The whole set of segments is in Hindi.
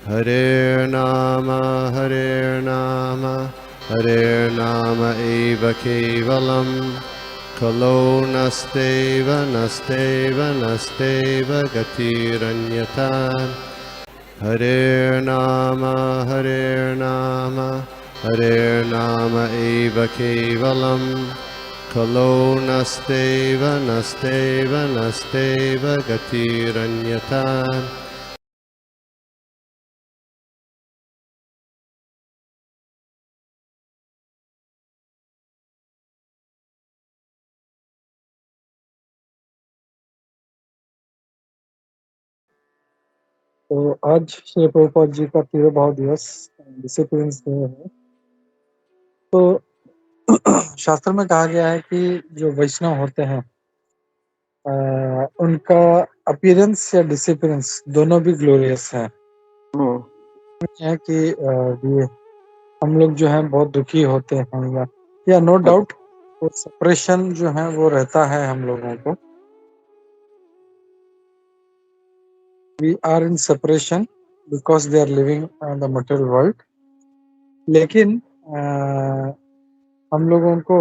Hare Nama, Hare Nama eva kevalam, Kalo nasteva, nasteva, nasteva gatiranyata. Hare Nama, Hare Nama, Hare Nama eva kevalam, Kalo nasteva, nasteva, nasteva gatiranyata. तो आज श्री प्रभुपाद जी का तिरुभाव दिवस डिसिप्लिन्स डे है। तो शास्त्र में कहा गया है कि जो वैष्णव होते हैं उनका अपीयरेंस या डिसिप्लिन्स दोनों भी ग्लोरियस है कि ये हम लोग जो है बहुत दुखी होते हैं या नो डाउट वो सेपरेशन जो है वो रहता है हम लोगों को। We are in separation because they are living in the material world. लेकिन हम लोगों को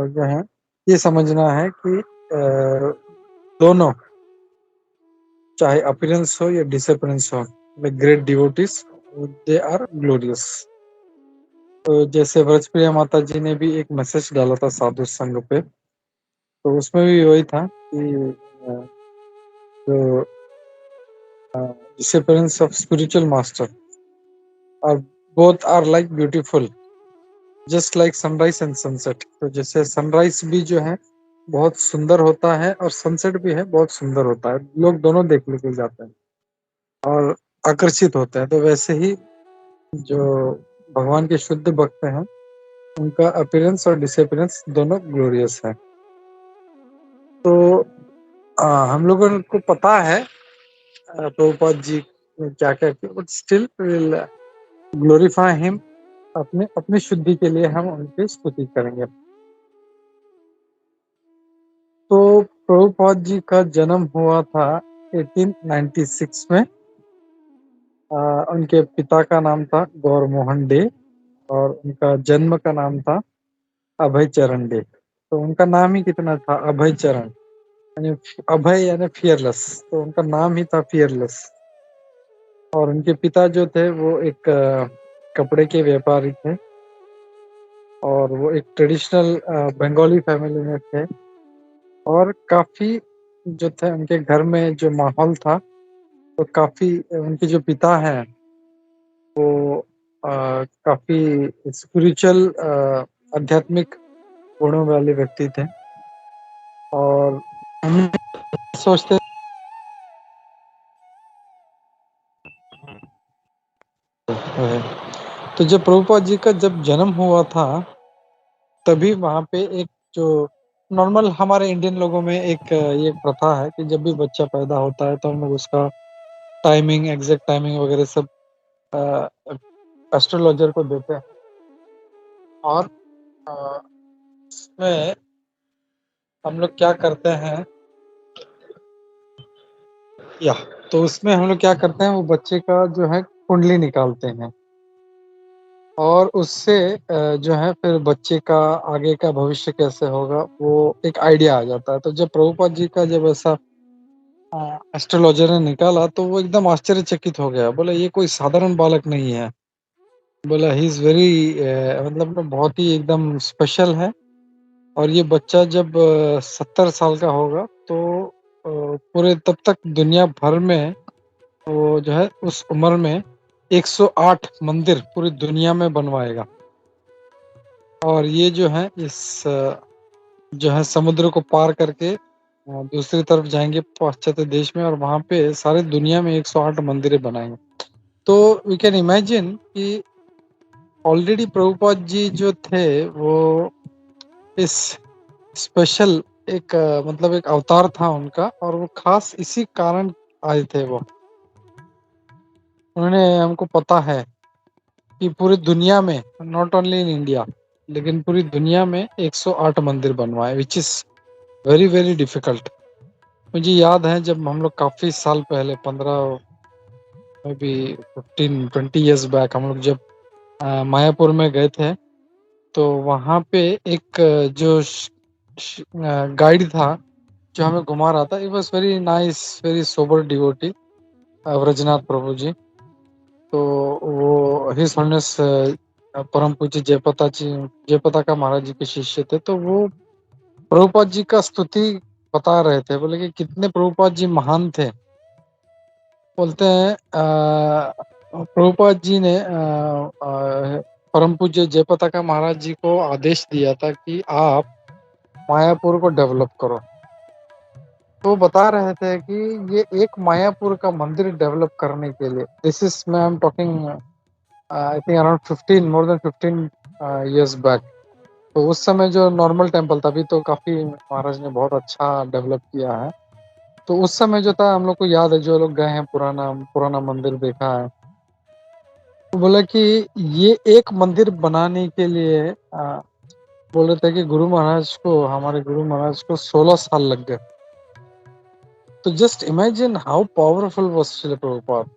जो है ये समझना है कि दोनों चाहे अपीयरेंस हो या डिसअपीयरेंस हो, like great devotees they are glorious. तो जैसे व्रजप्रिया माता जी ने भी एक मैसेज डाला था साधु संघ पे, तो उसमें भी वही था कि जो डिसअपीयरेंस ऑफ स्पिरिचुअल मास्टर और both are like beautiful just like sunrise and sunset. तो जैसे सनराइज भी जो है बहुत सुंदर होता है और सनसेट भी है बहुत सुंदर होता है, लोग दोनों देखने के जाते हैं और आकर्षित होते हैं। तो वैसे ही जो भगवान के शुद्ध भक्त हैं उनका अपीयरेंस और डिसअपीयरेंस दोनों ग्लोरियस है। तो हम लोगों को पता है प्रभुपाद जी क्या क्या किया, but still will glorify him. अपने शुद्धि के लिए हम उनकी स्तुति करेंगे। तो प्रभुपाद जी का जन्म हुआ था 1896 में। उनके पिता का नाम था गौर मोहन डे और उनका जन्म का नाम था अभय चरण डे। तो उनका नाम ही कितना था, अभय चरण, यानी अभय यानी फियरलेस, तो उनका नाम ही था फियरलेस। और उनके पिता जो थे वो एक कपड़े के व्यापारी थे और वो एक ट्रेडिशनल बंगाली फैमिली में थे। और काफी जो थे उनके घर में जो माहौल था तो काफी उनके जो पिता हैं वो काफी स्पिरिचुअल आध्यात्मिक गुणों वाले व्यक्ति थे। और हम सोचते हैं तो जब प्रभुपाद जी का जब जन्म हुआ था तभी वहाँ पे एक जो नॉर्मल हमारे इंडियन लोगों में एक ये प्रथा है कि जब भी बच्चा पैदा होता है तो हम लोग उसका टाइमिंग, एग्जैक्ट टाइमिंग वगैरह सब एस्ट्रोलॉजर को देते हैं। और इसमें हम लोग क्या करते हैं या तो उसमें हम लोग क्या करते हैं, वो बच्चे का जो है कुंडली निकालते हैं और उससे जो है फिर बच्चे का आगे का भविष्य कैसे होगा वो एक आइडिया आ जाता है। तो जब प्रभुपाद जी का जब ऐसा एस्ट्रोलॉजर ने निकाला तो वो एकदम आश्चर्यचकित हो गया। बोला ये कोई साधारण बालक नहीं है, बोला ही इज वेरी मतलब बहुत ही एकदम स्पेशल है। और ये बच्चा जब 70 साल का होगा तो पूरे तब तक दुनिया भर में वो जो है उस उम्र में 108 मंदिर पूरी दुनिया में बनवाएगा। और ये जो है इस जो है समुद्र को पार करके दूसरी तरफ जाएंगे पाश्चात्य देश में और वहां पे सारे दुनिया में 108 मंदिरें बनाएंगे। तो वी कैन इमेजिन कि ऑलरेडी प्रभुपाद जी जो थे वो इस स्पेशल एक मतलब एक अवतार था उनका और वो खास इसी कारण आए थे। वो उन्होंने हमको पता है कि पूरी दुनिया में, नॉट ओनली इन इंडिया, लेकिन पूरी दुनिया में 108 मंदिर बनवाए, which is very very difficult. मुझे याद है जब हम लोग काफी साल पहले 15 मे बी 15-20 ईयर्स बैक हम लोग जब मायापुर में गए थे, तो वहाँ पे एक जो गाइड था, जो हमें घुमा रहा था, it was very nice, very sober devotee, Vrajanath Prabhu ji. तो वो हिज होनेस परम पूज्य जयपताका महाराज जी के शिष्य थे। तो वो प्रभुपाद जी का स्तुति बता रहे थे, बोले कि कितने प्रभुपाद जी महान थे। बोलते हैं प्रभुपाद जी ने परम पूज्य जयपताका महाराज जी को आदेश दिया था कि आप मायापुर को डेवलप करो। तो बता रहे थे कि ये एक मायापुर का मंदिर डेवलप करने के लिए, दिस इज मैं I am talking I think around 15 more than 15 years back. तो उस समय जो नॉर्मल टेम्पल था, अभी तो काफी महाराज ने बहुत अच्छा डेवलप किया है। तो उस समय जो था, हम लोग को याद है, जो लोग गए हैं, पुराना पुराना मंदिर देखा है, तो बोला कि ये एक मंदिर बनाने के लिए बोल रहे थे कि गुरु महाराज को, हमारे गुरु महाराज को 16 साल लग गए। तो just imagine how powerful was Srila Prabhupada.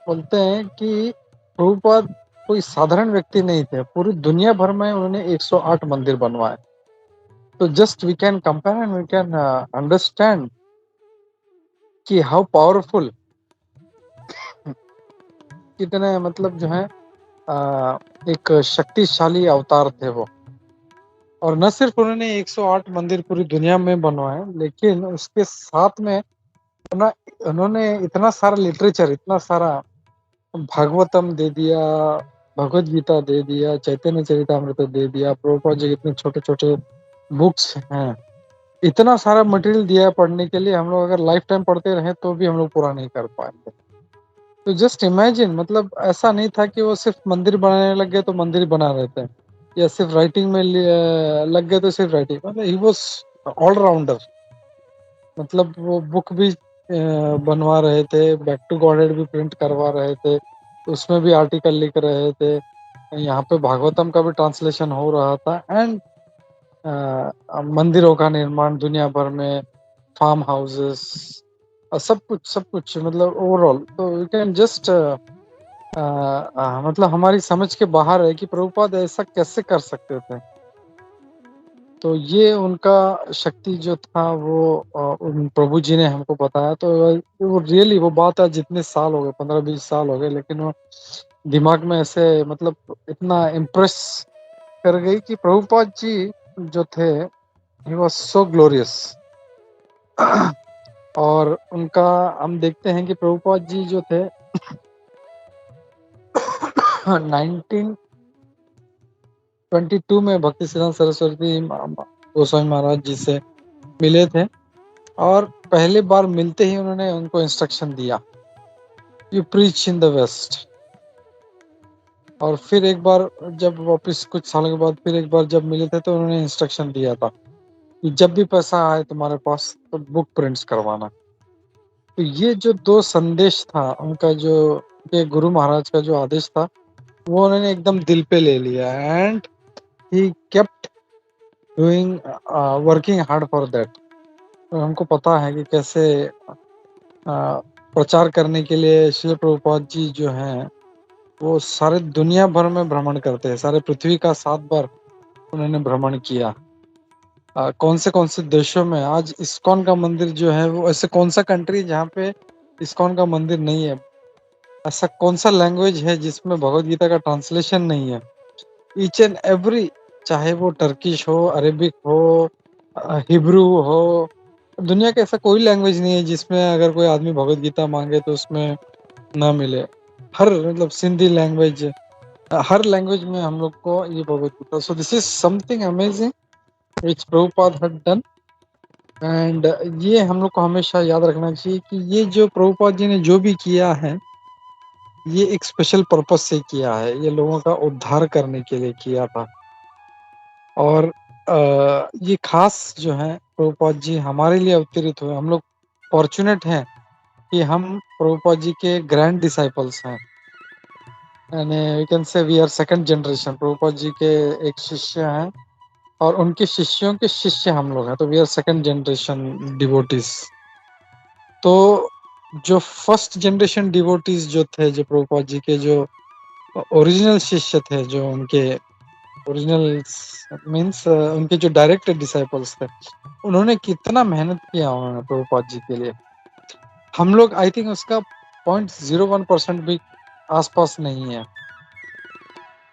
बोलते हैं कि प्रभुपाद कोई साधारण व्यक्ति नहीं थे, पूरी दुनिया भर में उन्होंने 108 मंदिर बनवाए। तो just we can compare and we can understand कि हाउ पावरफुल, कितने मतलब जो है एक शक्तिशाली अवतार थे वो। और न सिर्फ उन्होंने 108 मंदिर पूरी दुनिया में बनवाए, लेकिन उसके साथ में उन्होंने इतना सारा लिटरेचर, इतना सारा भागवतम दे दिया, भगवत गीता दे दिया, चैतन्य चरितामृत दे दिया, प्रभुपाद जी इतने छोटे छोटे बुक्स हैं, इतना सारा मटेरियल दिया है पढ़ने के लिए। हम लोग अगर लाइफ टाइम पढ़ते रहे तो भी हम लोग पूरा नहीं कर पाएंगे। तो जस्ट इमेजिन, मतलब ऐसा नहीं था कि वो सिर्फ मंदिर बनाने लग गए तो मंदिर बना रहे थे, या सिर्फ राइटिंग में लग गए तो सिर्फ राइटिंग, मतलब ही वाज ऑलराउंडर। मतलब वो बुक भी बनवा रहे थे, बैक टू गॉडेड भी प्रिंट करवा रहे थे, उसमें भी आर्टिकल लिख रहे थे, यहाँ पे भागवतम का भी ट्रांसलेशन हो रहा था, एंड मंदिरों का निर्माण दुनिया भर में, फार्म हाउसेस, सब कुछ मतलब ओवरऑल। तो यू कैन जस्ट मतलब हमारी समझ के बाहर है कि प्रभुपाद ऐसा कैसे कर सकते थे। तो ये उनका शक्ति जो था वो उन प्रभु जी ने हमको बताया। तो वो रियली वो बात है, जितने साल हो गए, 15-20 साल हो गए, लेकिन वो दिमाग में ऐसे मतलब इतना इम्प्रेस कर गई कि प्रभुपाद जी जो थे, ही वाज सो ग्लोरियस। और उनका हम देखते हैं कि प्रभुपाद जी जो थे 1922 में भक्ति सिद्धांत सरस्वती गोस्वामी महाराज जी से मिले थे, और पहली बार मिलते ही उन्होंने उनको इंस्ट्रक्शन दिया, you preach in the west. और फिर एक बार जब वापस कुछ सालों के बाद फिर एक बार जब मिले थे, तो उन्होंने इंस्ट्रक्शन दिया था कि जब भी पैसा आए तुम्हारे पास तो बुक प्रिंट्स करवाना। तो ये जो दो संदेश था उनका, जो ये गुरु महाराज का जो आदेश था, वो उन्होंने एकदम दिल पे ले लिया, and he kept doing working hard for that. तो हमको पता है कि कैसे प्रचार करने के लिए श्रील प्रभुपाद जी जो हैं, वो सारे दुनिया भर में भ्रमण करते हैं, सारे पृथ्वी का 7 बार उन्होंने भ्रमण किया। कौन से देशों में आज इस्कॉन का मंदिर जो है, वो ऐसे कौन सा कंट्री जहाँ पे इस्कॉन का मंदिर नहीं है, ऐसा कौन सा लैंग्वेज है जिसमें भगवत गीता का ट्रांसलेशन नहीं है। ईच एंड एवरी, चाहे वो टर्किश हो, अरेबिक हो, हिब्रू हो, दुनिया का ऐसा कोई लैंग्वेज नहीं है जिसमें अगर कोई आदमी भगवत गीता मांगे तो उसमें ना मिले। हर मतलब सिंधी लैंग्वेज, हर लैंग्वेज में हम लोग को ये Bhagavad Gita. So this is something amazing which Prabhupada had done. And ये हम लोग को हमेशा याद रखना चाहिए कि ये जो प्रभुपाद जी ने जो भी किया है, ये एक स्पेशल पर्पस से किया है, ये लोगों का उद्धार करने के लिए किया था। और ये खास जो है प्रभुपाद जी हमारे लिए अवतरित हुए। हम लोग फॉर्चुनेट हैं कि हम प्रभुपाद जी के ग्रैंड डिसाइपल्स हैं, यानी we can say we are second generation. Prabhupada ji के एक शिष्य हैं और उनके शिष्यों के शिष्य हम लोग हैं, तो we are second generation devotees. तो जो फर्स्ट जनरेशन डिवोटीज जो थे, जो प्रभुपाद जी के जो ओरिजिनल शिष्य थे, जो उनके ओरिजिनल मीन्स उनके जो डायरेक्ट डिसाइपल्स थे, उन्होंने कितना मेहनत किया उन्होंने प्रभुपाद जी के लिए। हम लोग आई थिंक उसका 0.01% भी आसपास नहीं है।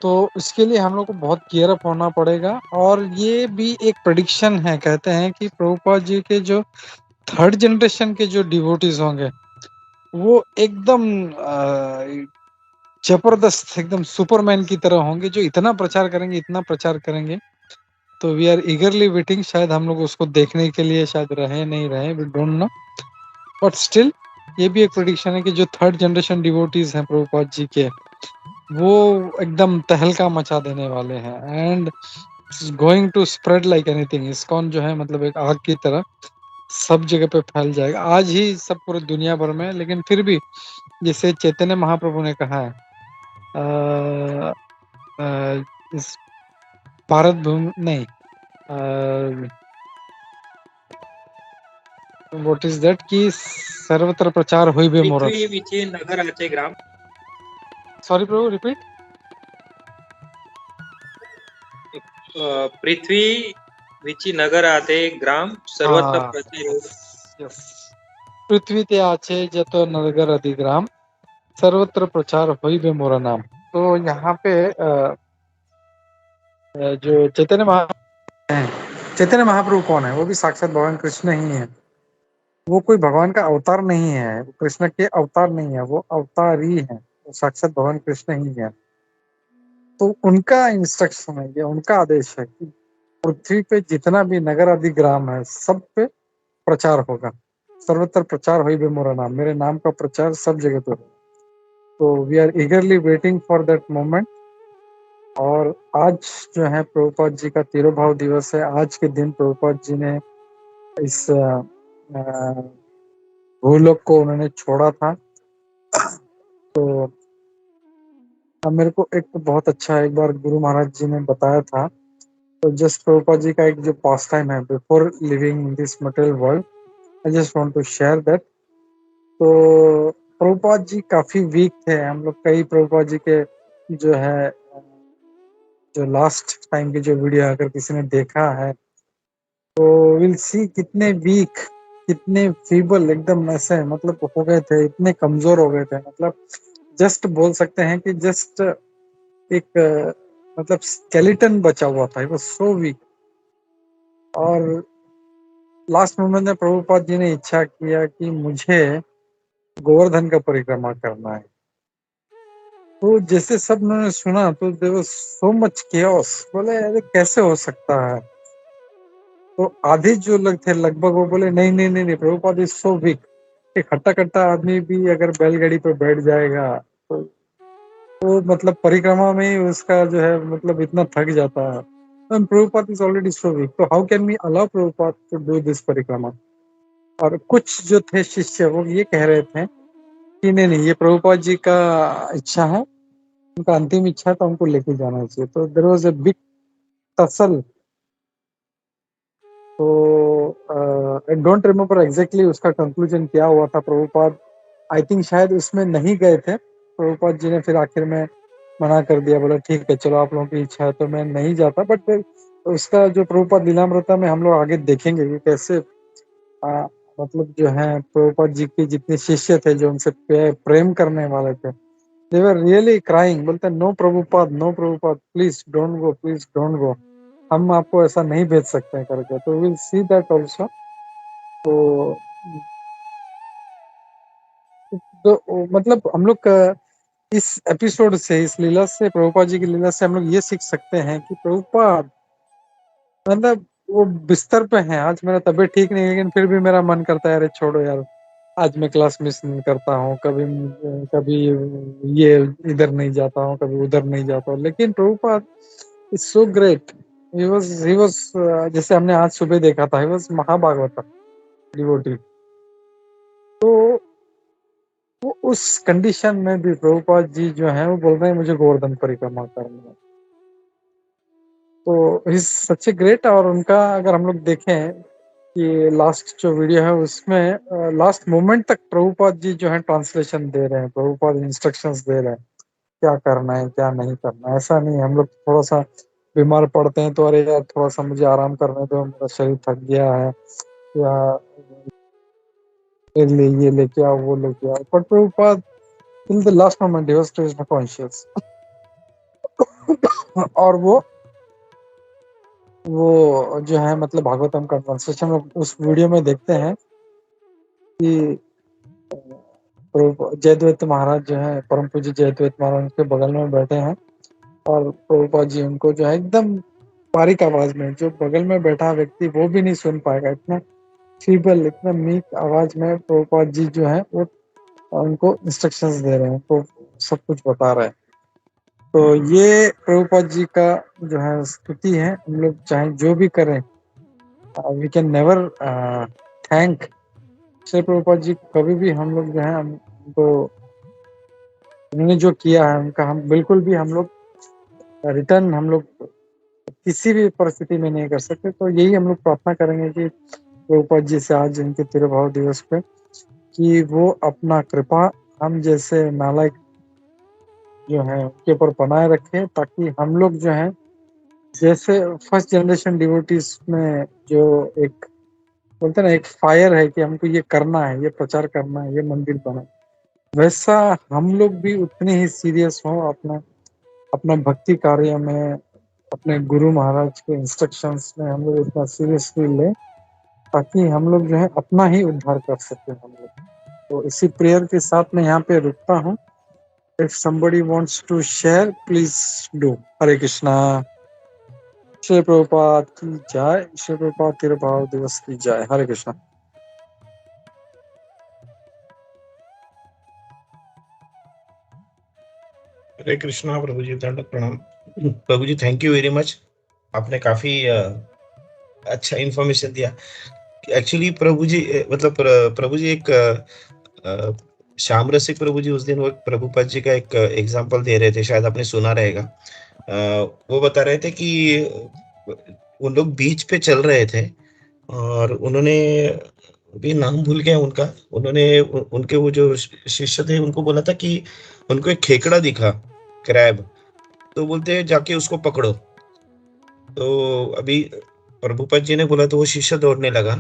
तो इसके लिए हम लोग को बहुत केयर अप होना पड़ेगा। और ये भी एक प्रेडिक्शन है, कहते हैं कि प्रभुपाद जी के जो थर्ड जनरेशन के जो डिवोटीज होंगे, वो एकदम जबरदस्त, एकदम सुपरमैन की तरह होंगे, जो इतना प्रचार करेंगे, इतना प्रचार करेंगे। तो वी आर ईगरली वेटिंग, शायद हम लोग उसको देखने के लिए शायद रहे नहीं रहे, we don't know, but still ये भी एक प्रेडिक्शन है कि जो थर्ड जनरेशन डिवोटीज हैं प्रभुपाद जी के, वो एकदम तहलका मचा देने वाले हैं। And going to spread like anything. ISKCON जो है मतलब एक आग की तरह सब जगह पे फैल जाएगा। आज ही सब पूरे दुनिया भर में, लेकिन फिर भी जैसे चैतन्य महाप्रभु ने कहा है, इस भारत भूमि नहीं, व्हाट इज दैट, कि सर्वत्र प्रचार होई बे मोर। पृथ्वी विचे नगराचे ग्राम। सॉरी प्रभु, रिपीट। पृथ्वी विची नगर आते ग्राम सर्वत्र हाँ, प्रचार हो। यस। पृथ्वी ते आचे जतो नगर अधिग्राम, सर्वत्र प्रचार होई बे मोरा नाम। तो यहाँ पे जो चैतन्य महाप्रभु हैं, चैतन्य महाप्रभु कौन है? वो भी साक्षात भगवान कृष्ण ही है। वो कोई भगवान का अवतार नहीं है, वो कृष्ण के अवतार नहीं है, वो अवतारी है, वो साक्षात भगवान कृष्ण ही है। तो उनका इंस्ट्रक्शन है, ये उनका आदेश है कि पृथ्वी पे जितना भी नगर आदि ग्राम है, सब पे प्रचार होगा। सर्वत्र प्रचार होई बे मोरा नाम, मेरे नाम का प्रचार सब जगह पे होगा। तो we are eagerly waiting for that moment. और आज जो है प्रभुपाद जी का तिरुभाव दिवस है। आज के दिन प्रभुपाद जी ने इस भूलोक को उन्होंने छोड़ा था। तो अब मेरे को एक बहुत अच्छा, एक बार गुरु महाराज जी ने बताया था। तो जस्ट प्रभुपाद जी का एक जो पास टाइम है before living this material world, I just want to share that. तो प्रभुपाद जी काफी वीक थे। हम लोग कई प्रभुपाद जी के जो है, जो लास्ट टाइम की जो वीडियो अगर किसी ने देखा है, तो विल सी कितने वीक, कितने फीबल एकदम ऐसे मतलब हो गए थे, इतने कमजोर हो गए थे। मतलब जस्ट बोल सकते हैं कि जस्ट एक मतलब स्केलेटन बचा हुआ था, वो सो वीक। और लास्ट मोमेंट में प्रभुपाद जी ने इच्छा किया कि मुझे गोवर्धन का परिक्रमा करना है। तो जैसे सब ने सुना तो there was so much chaos. बोले अरे कैसे हो सकता है? तो आधे जो लोग थे लगभग, वो बोले नहीं नहीं नहीं नहीं, प्रभुपाद इज सो वीक। एक हट्टा कट्टा आदमी भी अगर बैलगाड़ी पर बैठ जाएगा तो वो मतलब परिक्रमा में ही उसका जो है मतलब इतना थक जाता है। And Prabhupada is already so weak. So how can we allow Prabhupada to do this परिक्रमा? और कुछ जो थे शिष्य वो ये कह रहे थे कि नहीं नहीं, ये प्रभुपाद जी का इच्छा है, उनका अंतिम इच्छा है, तो हमको लेके जाना चाहिए। तो there was a big tussle. तो आई डोंट रिमेम्बर एग्जैक्टली उसका कंक्लूजन क्या हुआ था। प्रभुपाद आई थिंक शायद उसमें नहीं गए थे। प्रभुपाद जी ने फिर आखिर में मना कर दिया, बोला ठीक है चलो आप लोगों की इच्छा है तो मैं नहीं जाता। बट उसका जो प्रभुपाद लीलामृता में हम लोग आगे देखेंगे कि कैसे मतलब जो है प्रभुपाद जी के जितने शिष्य थे जो उनसे प्रेम करने वाले थे, दे वर रियली क्राइंग, बोलते no Prabhupada, no Prabhupada, please don't go, please don't go, हम आपको ऐसा नहीं भेज सकते हैं करके। तो विल सी दैट ऑल्सो। तो मतलब हम लोग इस एपिसोड से, इस लीला से, प्रभुपाद जी की लीला से हम लोग ये सीख सकते हैं कि प्रभुपाद मतलब वो बिस्तर पे हैं। आज मेरा तबीयत ठीक नहीं है, लेकिन फिर भी मेरा मन करता है अरे छोड़ो यार, आज मैं क्लास मिस नहीं करता हूँ, कभी कभी ये इधर नहीं जाता हूँ, कभी उधर नहीं जाता हूँ। लेकिन Prabhupada is so great. He was जैसे हमने आज सुबह देखा था, ही वाज महाभागवत डिवोटी। तो वो उस कंडीशन में भी प्रभुपाद जी जो है वो बोल रहे हैं मुझे गोवर्धन परिक्रमा करनी है। तो ही सच ए ग्रेट। और उनका अगर हम लोग देखें कि लास्ट जो वीडियो है उसमें लास्ट मोमेंट तक प्रभुपाद जी जो है ट्रांसलेशन दे रहे हैं, प्रभुपाद इंस्ट्रक्शंस दे रहे हैं क्या करना है क्या नहीं करना है। ऐसा नहीं, हम लोग थोड़ा सा बीमार पड़ते हैं तो अरे यार थोड़ा सा मुझे आराम करने दो, मेरा शरीर थक गया है, या ये लेके आओ वो लेके आओ। But Prabhupada till the last moment he was Krishna conscious. और वो जो है मतलब भागवतम का ट्रांसलेशन उस वीडियो में देखते हैं कि जयद्वैत महाराज जो है, परम पूज्य जयद्वैत महाराज उनके बगल में बैठे हैं और प्रभुपाद जी उनको जो है एकदम बारीक आवाज में, जो बगल में बैठा व्यक्ति वो भी नहीं सुन पाएगा, इतना फीबल इतना मीक आवाज में प्रभुपाद जी जो है वो उनको इंस्ट्रक्शंस दे रहे हैं, तो सब कुछ बता रहे हैं। तो ये प्रभुपाद जी का जो है स्तुति है। हम लोग चाहे जो भी करें, we can never thank Shri Prabhupada ji. कभी भी हम लोग जो है उनको, उन्होंने जो किया है उनका हम बिल्कुल भी हम लोग रिटर्न हम लोग किसी भी परिस्थिति में नहीं कर सकते। तो यही हम लोग प्रार्थना करेंगे कि प्रभुपाद जी से आज इनके तिरुभाव दिवस पे कि वो अपना कृपा हम जैसे नालायक जो है उनके ऊपर बनाए रखे, ताकि हम लोग जो है जैसे फर्स्ट जनरेशन डिवोटीज में जो एक बोलते हैं ना एक फायर है कि हमको ये करना है, ये प्रचार करना है, ये मंदिर बना, वैसा हम लोग भी उतने ही सीरियस हो अपना भक्ति कार्य में, अपने गुरु महाराज के इंस्ट्रक्शंस में हम लोग इतना सीरियसली लें ताकि हम लोग जो है अपना ही उद्धार कर सके हम लोग। तो इसी प्रेयर के साथ मैं यहाँ पे रुकता हूँ। If somebody wants to share please do। हरे कृष्णा। श्री प्रभुपाद की जय। श्री प्रभुपाद तिरुभाव दिवस की जय। हरे कृष्णा। हरे कृष्णा। प्रभु जी दंडवत प्रणाम। प्रभु ji thank you very much, आपने काफी अच्छा इन्फॉर्मेशन दिया। एक्चुअली प्रभु जी मतलब प्रभु जी एक श्याम रसिक प्रभु जी उस दिन वो प्रभुपाद जी का एक एग्जांपल दे रहे थे, शायद आपने सुना रहेगा। वो बता रहे थे कि वो लोग बीच पे चल रहे थे और उन्होंने, भी नाम भूल गया उनका, उन्होंने उनके वो जो शिष्य थे उनको बोला था कि उनको एक खेकड़ा दिखा, क्रैब, तो बोलते हैं जाके उसको पकड़ो। तो अभी प्रभुपाद जी ने बोला तो वो शिष्य दौड़ने लगा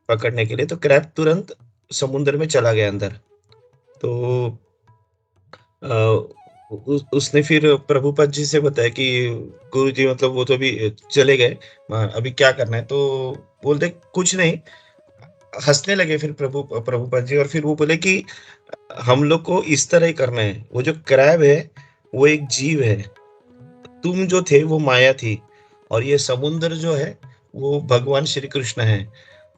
पकड़ने के लिए, तो क्रैब तुरंत समुद्र में चला गया अंदर। तो उसने फिर प्रभुपाद जी से बताया कि गुरु जी मतलब वो तो अभी चले गए, अभी क्या करना है। तो बोलते कुछ नहीं, हंसने लगे फिर प्रभुपाद जी, और फिर वो बोले कि हम लोग को इस तरह ही करना है। वो जो क्रैब है वो एक जीव है, तुम जो थे वो माया थी, और ये समुद्र जो है वो भगवान श्री कृष्ण है।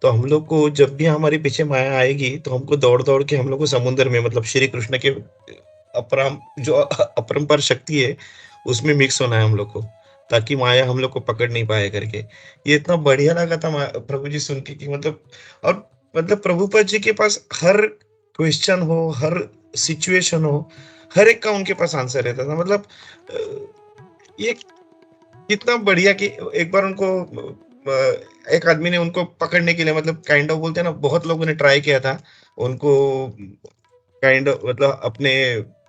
तो हम लोग को जब भी हमारे पीछे माया आएगी तो हमको दौड़ दौड़ के हम लोग को समुद्र में मतलब श्री कृष्ण के अपरंपार शक्ति है उसमें मिक्स होना है हम लोग को, ताकि माया हम लोग को पकड़ नहीं पाए करके। ये इतना बढ़िया लगा था प्रभु जी सुन के कि मतलब, और मतलब प्रभुपाद जी के पास हर क्वेश्चन हो, हर सिचुएशन हो, हर एक का उनके पास आंसर रहता था। मतलब ये कितना बढ़िया कि एक बार उनको एक आदमी ने उनको पकड़ने के लिए मतलब काइंड ऑफ बोलते हैं ना, बहुत लोगों ने ट्राई किया था उनको काइंड ऑफ मतलब अपने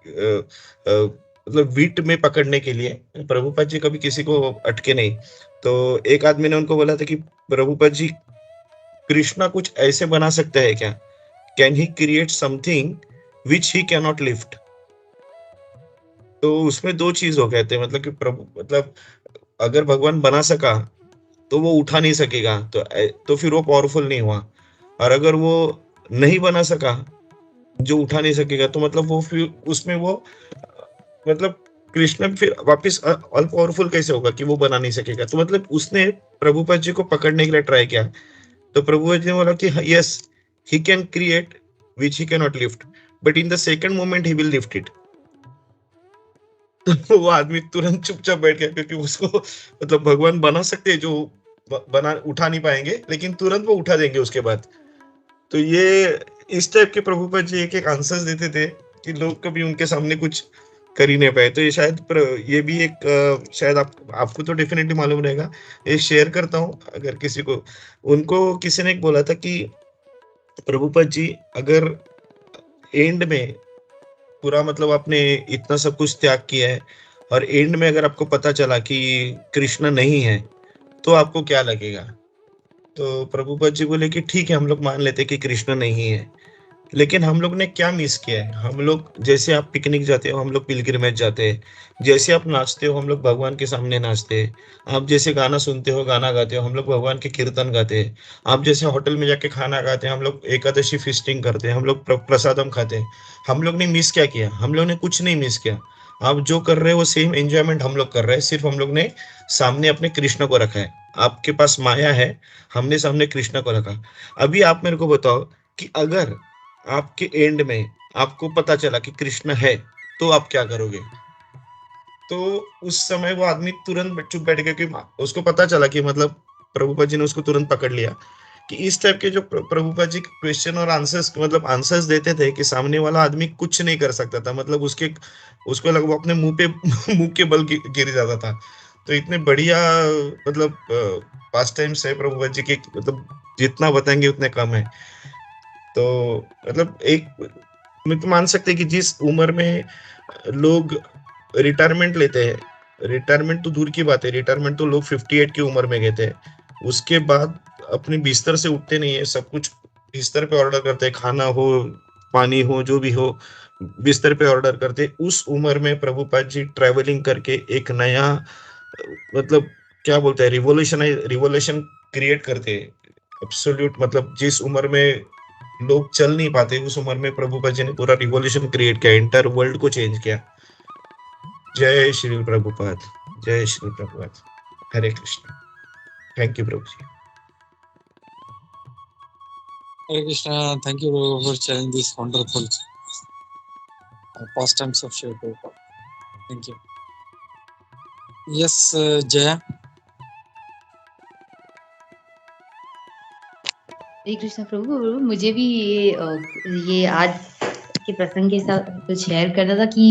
मतलब वीट में पकड़ने के लिए। प्रभुपाद जी कभी किसी को अटके नहीं। तो एक आदमी ने उनको बोला था कि प्रभुपाद जी कृष्णा कुछ ऐसे बना सकते हैं क्या, can he create something which he can not lift. तो उसमें दो चीज हो गए थे, मतलब कि प्रभु मतलब अगर भगवान बना सका तो वो उठा नहीं सकेगा, तो फिर वो पावरफुल नहीं हुआ। और अगर वो नहीं बना सका, जो उठा नहीं सकेगा, तो मतलब वो फिर उसमें वो मतलब कृष्ण फिर वापस ऑल पावरफुल कैसे होगा कि वो बना नहीं सकेगा। तो मतलब उसने प्रभुपाद जी को पकड़ने के लिए ट्राई किया, तो प्रभुपाद जी ने बोला कि yes he can create which he can not lift, but in the second moment he will lift it. तो वो आदमी तुरंत चुपचाप बैठ गया, क्योंकि उसको मतलब भगवान बना सकते हैं जो बना उठा नहीं पाएंगे, लेकिन तुरंत वो उठा देंगे उसके बाद। तो ये इस टाइप के प्रभुपाद जी एक एक आंसर्स देते थे कि लोग कभी उनके सामने कुछ कर ही नहीं पाए। तो ये शायद ये भी एक शायद आपको तो डेफिनेटली मालूम रहेगा। ये शेयर करता हूँ अगर किसी को, उनको किसी ने एक बोला था कि प्रभुपद जी, अगर एंड में पूरा मतलब आपने इतना सब कुछ त्याग किया है और एंड में अगर आपको पता चला कि कृष्ण नहीं है, तो आपको क्या लगेगा? तो प्रभुपद जी बोले कि ठीक है, हम लोग मान लेते हैं कि कृष्ण नहीं है, लेकिन हम लोग ने क्या मिस किया है? हम लोग जैसे आप पिकनिक जाते हो, हम लोग पिलग्रिमेज जाते हैं। जैसे आप नाचते हो, हम लोग भगवान के सामने नाचते हैं। आप जैसे गाना सुनते हो, गाना गाते हो, हम लोग भगवान के कीर्तन गाते हैं। आप जैसे होटल में जाके खाना खाते हैं, हम लोग एकादशी फीस्टिंग करते हैं, हम लोग प्रसादम खाते हैं। हम लोग ने मिस क्या किया? हम लोग ने कुछ नहीं मिस किया। आप जो कर रहे हो वो सेम एंजॉयमेंट हम लोग कर रहे हैं, सिर्फ हम लोग ने सामने अपने कृष्ण को रखा है। आपके पास माया है, हमने सामने कृष्ण को रखा। अभी आप मेरे को बताओ कि अगर आपके एंड में आपको पता चला कि कृष्ण है, तो आप क्या करोगे? तो उस समय वो आदमी तुरंत चुप बैठ गया, कि उसको पता चला कि मतलब प्रभुपद जी ने उसको तुरंत पकड़ लिया कि इस टाइप के जो प्रभुपद जी क्वेश्चन और आंसर्स मतलब आंसर्स देते थे कि सामने वाला आदमी कुछ नहीं कर सकता था। मतलब उसको लगा वो अपने मुंह पे मुंह के बल गिर जाता था। तो इतने बढ़िया मतलब पास्ट टाइम्स है प्रभुपद जी के, मतलब जितना बताएंगे उतने कम है। तो मतलब एक मैं तो मान सकते हैं कि जिस उम्र में लोग रिटायरमेंट लेते हैं, रिटायरमेंट तो दूर की बात है, रिटायरमेंट तो लोग 58 की उम्र में लेते हैं। उसके बाद अपने बिस्तर से उठते नहीं है, सब कुछ बिस्तर पे ऑर्डर करते हैं, खाना हो, पानी हो, जो भी हो, बिस्तर पे ऑर्डर करते हैं। उस उम्र में प्रभुपाद जी ट्रैवलिंग करके एक नया मतलब क्या बोलते हैं, रिवोल्यूशन क्रिएट करते हैं। एब्सोल्यूट मतलब जिस उम्र में लोग चल नहीं पाते, उस उम्र में प्रभुपाद जी ने पूरा रिवॉल्यूशन क्रिएट किया, इंटर वर्ल्ड को चेंज किया। जय श्री प्रभुपाद, जय Shri Prabhupada. Hare Krishna. Thank you Prabhu ji. Hare Krishna. Thank you Prabhu, for sharing this wonderful pastimes of Shiva Prabhupada. Thank you. Yes, Jaya. हरे कृष्ण प्रभु। मुझे भी ये आज के प्रसंग के साथ कुछ शेयर करना था कि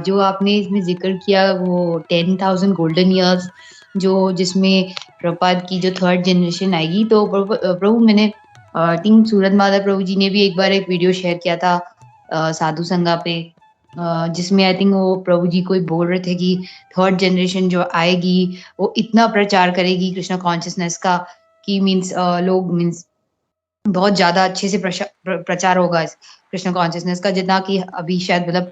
जो आपने इसमें जिक्र किया वो 10,000 गोल्डन इयर्स, जो जिसमें प्रभुपाद की जो थर्ड जनरेशन आएगी। तो प्रभु मैंने आई थिंक सूरत माता प्रभु जी ने भी एक बार एक वीडियो शेयर किया था साधु संगा पे, जिसमें आई थिंक वो प्रभु जी को ही बोल रहे थे कि थर्ड जनरेशन जो आएगी वो इतना प्रचार करेगी कृष्ण कॉन्शियसनेस का कि मीन्स लोग मीन्स बहुत ज़्यादा अच्छे से प्रचार होगा इस कृष्ण कॉन्शियसनेस का, जितना कि अभी शायद मतलब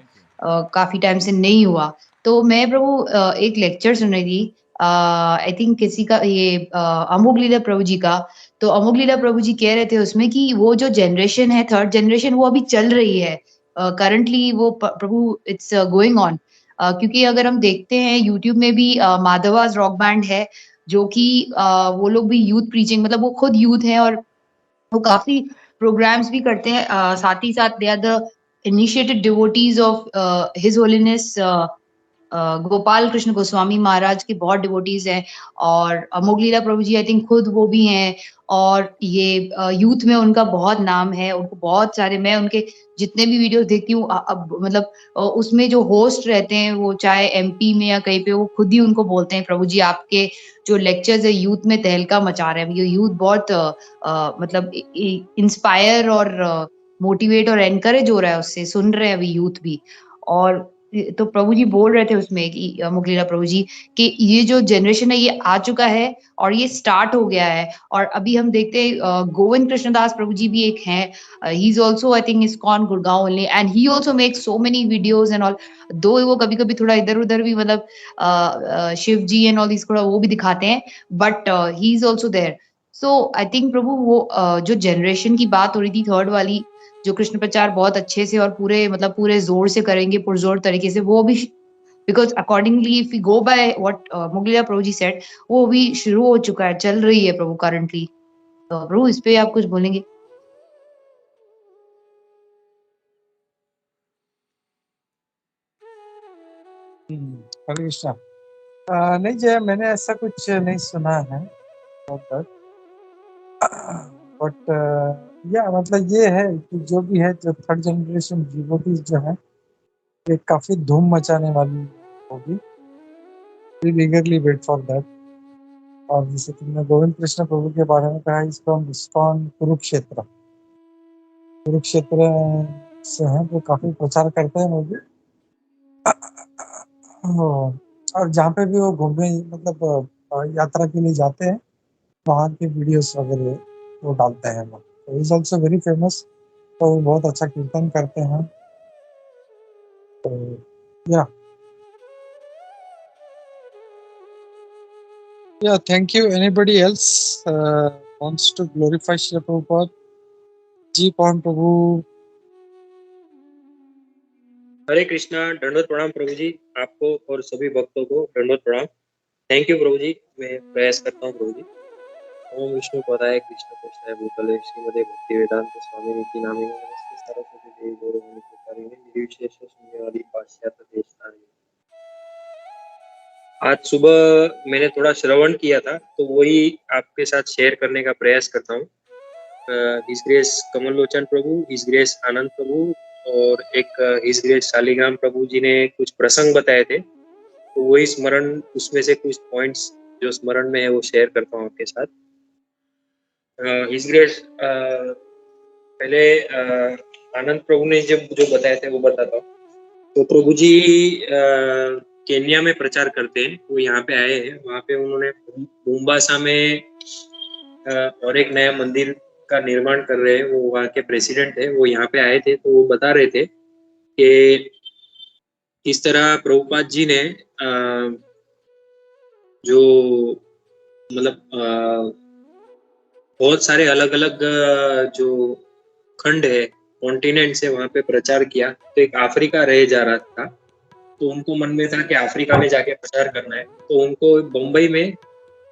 काफ़ी टाइम से नहीं हुआ। तो मैं प्रभु एक लेक्चर सुन रही थी, आई थिंक किसी का ये अमोघ लीला प्रभु जी का। तो अमोघ लीला प्रभु जी कह रहे थे उसमें कि वो जो जनरेशन है थर्ड जनरेशन वो अभी चल रही है, करंटली वो प्रभु इट्स गोइंग ऑन। क्योंकि अगर हम देखते हैं यूट्यूब में भी माधवास रॉक बैंड है, जो कि वो लोग भी यूथ प्रीचिंग मतलब वो खुद यूथ है और वो काफ़ी प्रोग्राम्स भी करते हैं। साथ ही साथ they are the initiated devotees of his holiness Gopal Krishna Goswami Maharaj के बहुत डिवोटीज हैं। और अमोघ लीला प्रभु जी आई थिंक खुद वो भी हैं। और ये यूथ में उनका बहुत नाम है, उनको बहुत सारे मैं उनके जितने भी वीडियोस देखती हूँ अब मतलब उसमें जो होस्ट रहते हैं वो चाहे एमपी में या कहीं पे, वो खुद ही उनको बोलते हैं प्रभु जी आपके जो लेक्चर्स है यूथ में तहलका मचा रहे हैं। ये यूथ बहुत मतलब इंस्पायर और मोटिवेट और एनकरेज हो रहा है उससे, सुन रहे हैं अभी यूथ भी। और तो प्रभु जी बोल रहे थे उसमें कि अमोघ लीला प्रभु जी कि ये जो जनरेशन है ये आ चुका है और ये स्टार्ट हो गया है। और अभी हम देखते हैं गोविंद कृष्णदास प्रभु जी भी एक हैं, he is also I think ISKCON Gurgaon only and he also make so many videos and all. Though वो कभी-कभी थोड़ा इधर-उधर भी मतलब Shiva ji and all this थोड़ा वो भी दिखाते हैं, but he is also there. So I think Prabhu वो जो जनरेशन की बात हो रही थी थर्ड वाली, जो कृष्ण प्रचार बहुत अच्छे से और पूरे मतलब पूरे जोर से करेंगे, पुरजोर तरीके से, वो भी because accordingly if you go by what मुगलिया प्रभु जी सेड, वो भी शुरू हो चुका है, चल रही है प्रभु करंटली। तो प्रभु इस पे आप कुछ बोलेंगे? हरे कृष्णा। नहीं जय, मैंने ऐसा कुछ नहीं सुना है अब तक, बट या मतलब ये है कि जो भी है जो थर्ड जनरेशन डिवोटीज जो है ये काफी धूम मचाने वाली होगी। We eagerly wait for that. और जैसे तुमने गोविंद कृष्ण प्रभु के बारे में कहा, इस फ्रॉम इस्कॉन कुरुक्षेत्र। कुरुक्षेत्र से हैं, वो काफी प्रचार करते हैं वो भी। और जहाँ पे भी वो घूमने मतलब यात्रा के लिए जाते हैं, वहाँ के वीडियोस वगैरह वो डालते हैं वो। तो इज ऑल्सो वेरी फेमस। तो वो बहुत अच्छा कीर्तन करते हैं। तो yeah thank you. Anybody else wants to glorify Shri Prabhupada ji? Pavan Prabhu. Hare Krishna. दंडवत प्रणाम प्रभु जी, आपको और सभी भक्तों को दंडवत प्रणाम। थैंक यू प्रभु जी। मैं प्रयास करता हूँ प्रभु जी। ओम विष्णु पदाय कृष्ण पृष्ठाय भूतले श्रीमदे भक्ति वेदांत स्वामी निति नामिने नमस्ते सरस्वती देवी गौरवाणी प्रचारिणे निर्विशेष शून्यवादी पाश्चात्य देशतारिणे। आज सुबह मैंने थोड़ा श्रवण किया था, तो वही आपके साथ शेयर करने का प्रयास करता हूँ। हिज ग्रेस कमल लोचन प्रभु, हिज ग्रेस आनंद प्रभु और एक हिज ग्रेस शालिग्राम प्रभु जी ने कुछ प्रसंग बताए थे, तो वही स्मरण, उसमें से कुछ पॉइंट्स जो स्मरण में है वो शेयर करता हूँ आपके साथ। हिज ग्रेस पहले आनंद प्रभु ने जब जो बताए थे वो बताता हूँ। तो प्रभु जी केन्या में प्रचार करते हैं, वो यहाँ पे आए हैं। वहाँ पे उन्होंने मोम्बासा में और एक नया मंदिर का निर्माण कर रहे हैं। वो वहाँ के प्रेसिडेंट है, वो यहाँ पे आए थे। तो वो बता रहे थे कि इस तरह प्रभुपाद जी ने जो मतलब बहुत सारे अलग अलग जो खंड है, कॉन्टिनेंट से वहाँ पे प्रचार किया। तो एक अफ्रीका रह जा रहा था, तो उनको मन में था कि अफ्रीका में जाके प्रचार करना है। तो उनको बम्बई में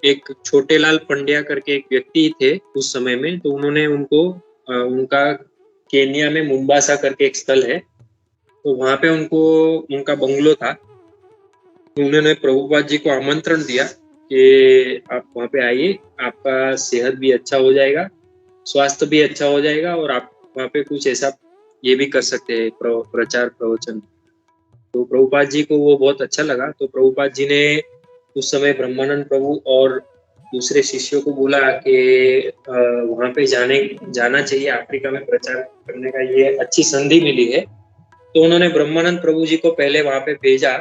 एक छोटे लाल पंड्या करके एक व्यक्ति थे उस समय में, तो उन्होंने उनको उनका केन्या में मुम्बासा करके एक स्थल है, तो वहाँ पे उनको उनका बंगलो था। तो उन्होंने प्रभुपाद जी को आमंत्रण दिया कि आप वहाँ पे आइए, आपका सेहत भी अच्छा हो जाएगा, स्वास्थ्य भी अच्छा हो जाएगा और आप वहाँ पे कुछ ऐसा ये भी कर सकते हैं, प्रचार प्रवचन। तो प्रभुपाद जी को वो बहुत अच्छा लगा। तो प्रभुपाद जी ने उस समय ब्रह्मानंद प्रभु और दूसरे शिष्यों को बोला कि वहाँ पे जाना चाहिए, अफ्रीका में प्रचार करने का ये अच्छी संधि मिली है। तो उन्होंने ब्रह्मानंद प्रभु जी को पहले वहाँ पे भेजा।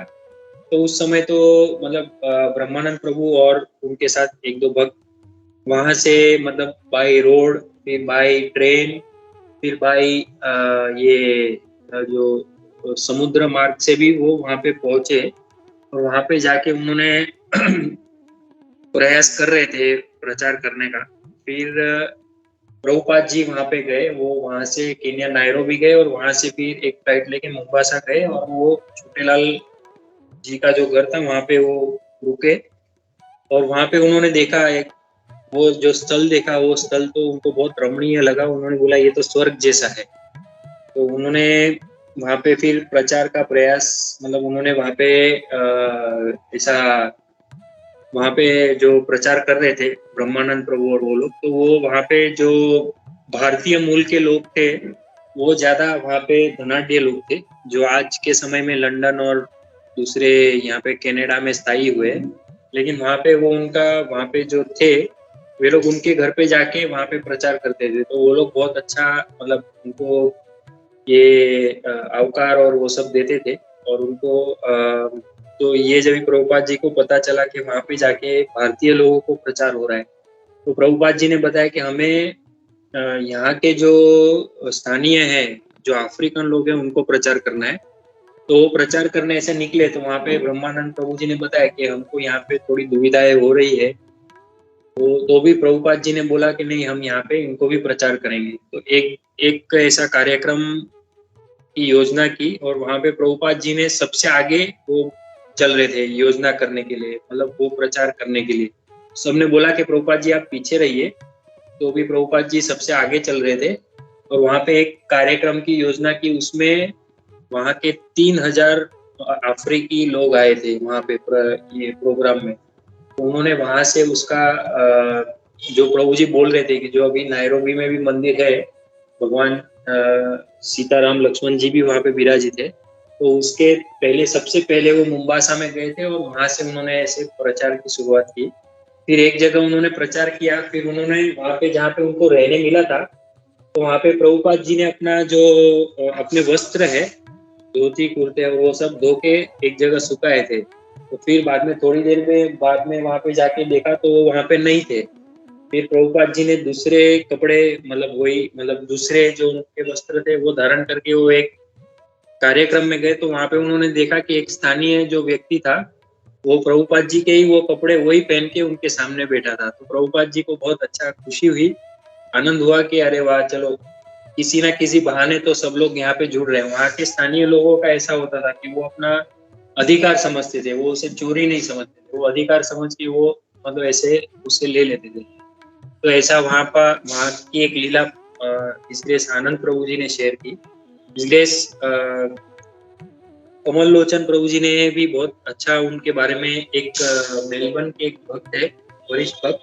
तो उस समय तो मतलब ब्रह्मानंद प्रभु और उनके साथ एक दो भक्त वहां से मतलब बाय रोड, फिर बाय ट्रेन, फिर बाय ये जो समुद्र मार्ग से भी वो वहां पे पहुंचे। और वहां पे जाके उन्होंने प्रयास कर रहे थे प्रचार करने का। फिर प्रभुपाद जी वहां पे गए, वो वहां से केन्या नायरोबी गए और वहां से फिर एक फ्लाइट लेके मुम्बासा गए और वो छोटेलाल जी का जो घर था वहां पे वो रुके। और वहां पे उन्होंने देखा एक वो जो स्थल देखा, वो स्थल तो उनको बहुत रमणीय लगा। उन्होंने बोला ये तो स्वर्ग जैसा है। तो उन्होंने वहां पे फिर प्रचार का प्रयास, मतलब उन्होंने वहां पे ऐसा वहां पे जो प्रचार कर रहे थे ब्रह्मानंद प्रभु और वो लोग, तो वो वहां पे जो भारतीय मूल के लोग थे वो ज्यादा वहां पे धनाढ्य लोग थे, जो आज के समय में लंदन और दूसरे यहाँ पे कनाडा में स्थायी हुए। लेकिन वहां पे वो उनका वहां पे जो थे वे लोग उनके घर पे जाके वहां पे प्रचार करते थे। तो वो लोग बहुत अच्छा मतलब उनको ये अवकार और वो सब देते थे। और उनको तो ये जब प्रभुपाद जी को पता चला कि वहां पे जाके भारतीय लोगों को प्रचार हो रहा है, तो प्रभुपाद जी ने बताया कि हमें यहाँ के जो स्थानीय हैं, जो अफ्रीकन लोग हैं, उनको प्रचार करना है। तो वो प्रचार करने ऐसे निकले। तो वहां पे ब्रह्मानंद प्रभु जी ने बताया कि हमको यहाँ पे थोड़ी दुविधाएं हो रही है। तो भी प्रभुपाद जी ने बोला कि नहीं, हम यहाँ पे इनको भी प्रचार करेंगे। तो एक ऐसा कार्यक्रम की योजना की और वहां पे प्रभुपाद जी ने सबसे आगे वो चल रहे थे योजना करने के लिए, मतलब वो प्रचार करने के लिए। सबने बोला कि प्रभुपाद जी आप पीछे रहिए, तो भी प्रभुपाद जी सबसे आगे चल रहे थे। और वहां पे एक कार्यक्रम की योजना की, उसमें वहां के 3000 अफ्रीकी लोग आए थे वहां पे ये प्रोग्राम में। तो उन्होंने वहां से उसका जो प्रभु जी बोल रहे थे कि जो अभी नायरोबी में भी मंदिर है, भगवान सीताराम लक्ष्मण जी भी वहां पे विराजित है, तो उसके पहले सबसे पहले वो मुंबासा में गए थे और वहां से उन्होंने ऐसे प्रचार की शुरुआत की। फिर एक जगह उन्होंने प्रचार किया, फिर उन्होंने वहां पे जहाँ पे उनको रहने मिला था, तो वहां पे प्रभुपाद जी ने अपना जो अपने वस्त्र है, धोती कुर्ते और वो सब धो के एक जगह सुखाए थे। तो फिर बाद में थोड़ी देर में बाद में वहां पे जाके देखा तो वो वहां पे नहीं थे। फिर प्रभुपाद जी ने दूसरे कपड़े मतलब वही मतलब दूसरे जो उनके वस्त्र थे वो धारण करके वो एक कार्यक्रम में गए, तो वहां पे उन्होंने देखा कि एक स्थानीय जो व्यक्ति था वो प्रभुपाद जी के ही वो कपड़े वही पहन के उनके सामने बैठा था। तो प्रभुपाद जी को बहुत अच्छा खुशी हुई, आनंद हुआ कि अरे वाह, चलो किसी ना किसी बहाने तो सब लोग यहाँ पे जुड़ रहे हैं। वहाँ के स्थानीय लोगों का ऐसा होता था कि वो अपना अधिकार समझते थे, वो उसे चोरी नहीं समझते थे, वो अधिकार समझ के वो मतलब ऐसे उससे ले लेते थे। तो ऐसा वहाँ की एक लीला इसग्रेस आनंद प्रभु जी ने शेयर की। इसग्रेस कमल लोचन प्रभु जी ने भी बहुत अच्छा उनके बारे में एक मेलबर्न के एक भक्त है, वरिष्ठ भक्त,